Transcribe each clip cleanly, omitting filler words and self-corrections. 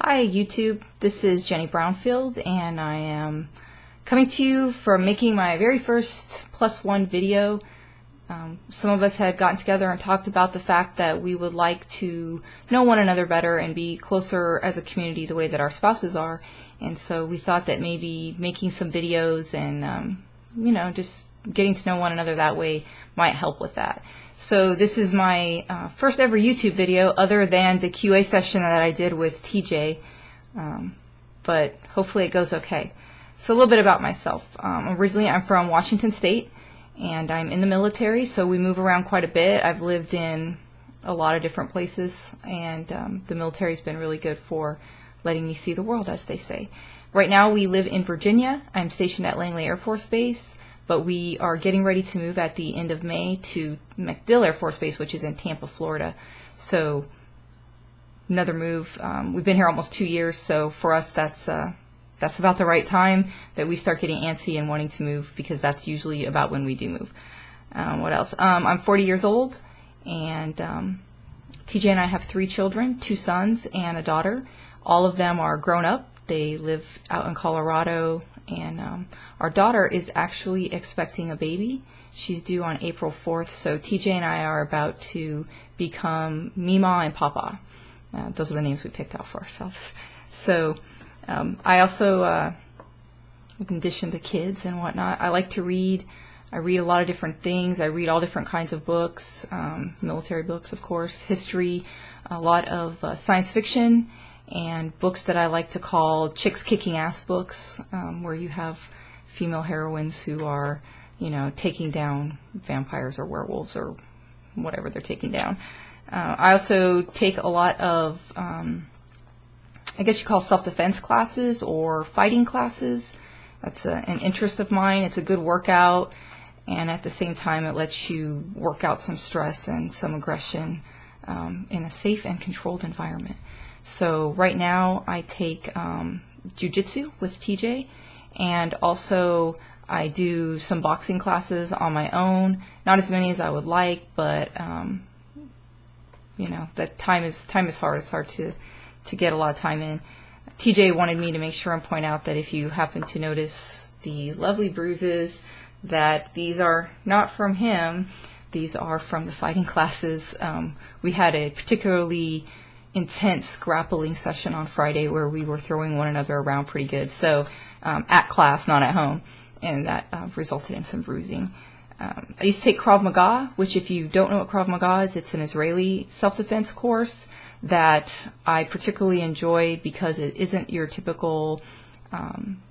Hi YouTube, this is Jenny Brownfield and I am coming to you from making my very first +1 video. Some of us had gotten together and talked about the fact that we would like to know one another better and be closer as a community the way that our spouses are, and so we thought that maybe making some videos and just getting to know one another that way might help with that. So this is my first ever YouTube video other than the QA session that I did with TJ, but hopefully it goes okay. So a little bit about myself. Originally I'm from Washington State and I'm in the military, so we move around quite a bit. I've lived in a lot of different places, and the military's been really good for letting me see the world, as they say. Right now we live in Virginia. I'm stationed at Langley Air Force Base, but we are getting ready to move at the end of May to MacDill Air Force Base, which is in Tampa, Florida. So another move. We've been here almost 2 years, so for us that's about the right time that we start getting antsy and wanting to move, because that's usually about when we do move. What else? I'm 40 years old, and TJ and I have 3 children, 2 sons and a daughter. All of them are grown up. They live out in Colorado, and our daughter is actually expecting a baby. She's due on April 4th, so TJ and I are about to become Mima and Papa. Those are the names we picked out for ourselves. So I also, in addition to kids and whatnot, I like to read. I read a lot of different things. I read all different kinds of books, military books, of course, history, a lot of science fiction, and books that I like to call chicks kicking ass books, where you have female heroines who are, taking down vampires or werewolves or whatever they're taking down. I also take a lot of, I guess you call self-defense classes or fighting classes. That's an interest of mine. It's a good workout, and at the same time it lets you work out some stress and some aggression in a safe and controlled environment. So right now I take jiu-jitsu with TJ, and also I do some boxing classes on my own. Not as many as I would like, but that time is hard. It's hard to get a lot of time in. TJ wanted me to make sure and point out that if you happen to notice the lovely bruises, that these are not from him. These are from the fighting classes. We had a particularly intense grappling session on Friday where we were throwing one another around pretty good. So at class, not at home, and that resulted in some bruising. I used to take Krav Maga, which, if you don't know what Krav Maga is, it's an Israeli self-defense course that I particularly enjoy because it isn't your typical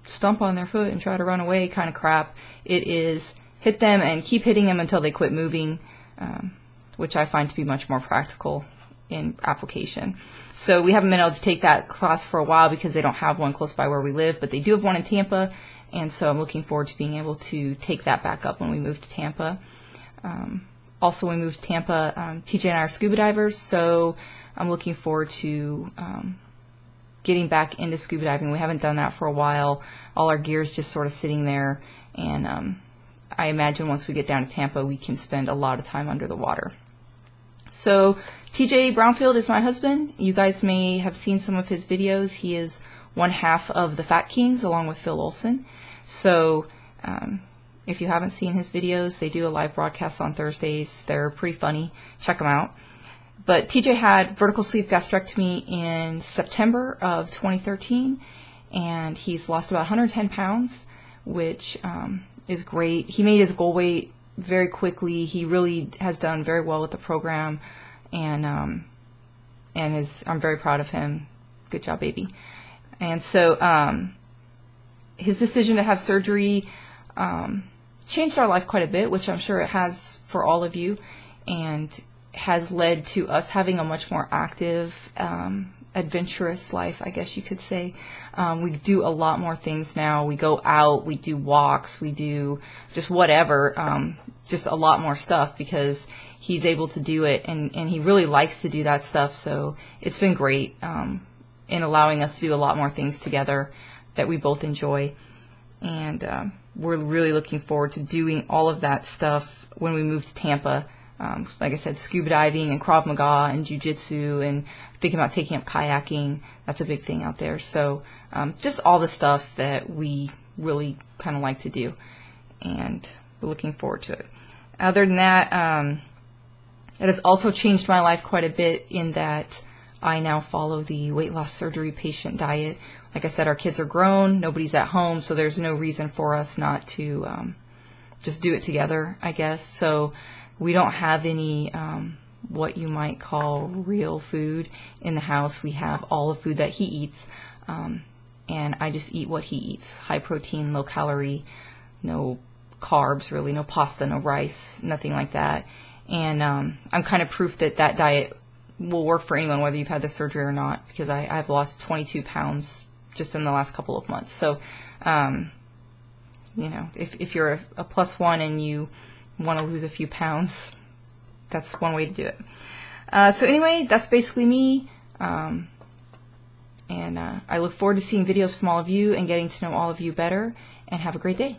stomp on their foot and try to run away kind of crap. It is hit them and keep hitting them until they quit moving, which I find to be much more practical in application. So we haven't been able to take that class for a while because they don't have one close by where we live, but they do have one in Tampa, and so I'm looking forward to being able to take that back up when we move to Tampa. Also, when we moved to Tampa, TJ and I are scuba divers, so I'm looking forward to getting back into scuba diving. We haven't done that for a while. All our gear's just sort of sitting there, and I imagine once we get down to Tampa, we can spend a lot of time under the water. So TJ Brownfield is my husband. You guys may have seen some of his videos. He is one half of the Fat Kings along with Phil Olson. So if you haven't seen his videos, they do a live broadcast on Thursdays. They're pretty funny. Check them out. But TJ had vertical sleeve gastrectomy in September of 2013, and he's lost about 110 pounds, which is great. He made his goal weight very quickly. He really has done very well with the program, and I'm very proud of him. Good job, baby. And so his decision to have surgery changed our life quite a bit, which I'm sure it has for all of you, and has led to us having a much more active, adventurous life, I guess you could say. We do a lot more things now. We go out, we do walks, we do just whatever, just a lot more stuff because he's able to do it, and he really likes to do that stuff. So it's been great in allowing us to do a lot more things together that we both enjoy. And we're really looking forward to doing all of that stuff when we move to Tampa. Like I said, scuba diving and Krav Maga and jiu-jitsu and thinking about taking up kayaking. That's a big thing out there. So just all the stuff that we really kind of like to do, and we're looking forward to it. Other than that, it has also changed my life quite a bit in that I now follow the weight loss surgery patient diet. Like I said, our kids are grown, nobody's at home, so there's no reason for us not to just do it together, I guess. So we don't have any what you might call real food in the house. We have all the food that he eats, and I just eat what he eats. High protein, low calorie, no carbs really, no pasta, no rice, nothing like that. And I'm kind of proof that that diet will work for anyone, whether you've had the surgery or not, because I've lost 22 pounds just in the last couple of months. So, you know, if you're a +1 and you want to lose a few pounds, that's one way to do it. So anyway, that's basically me. And I look forward to seeing videos from all of you and getting to know all of you better, and have a great day.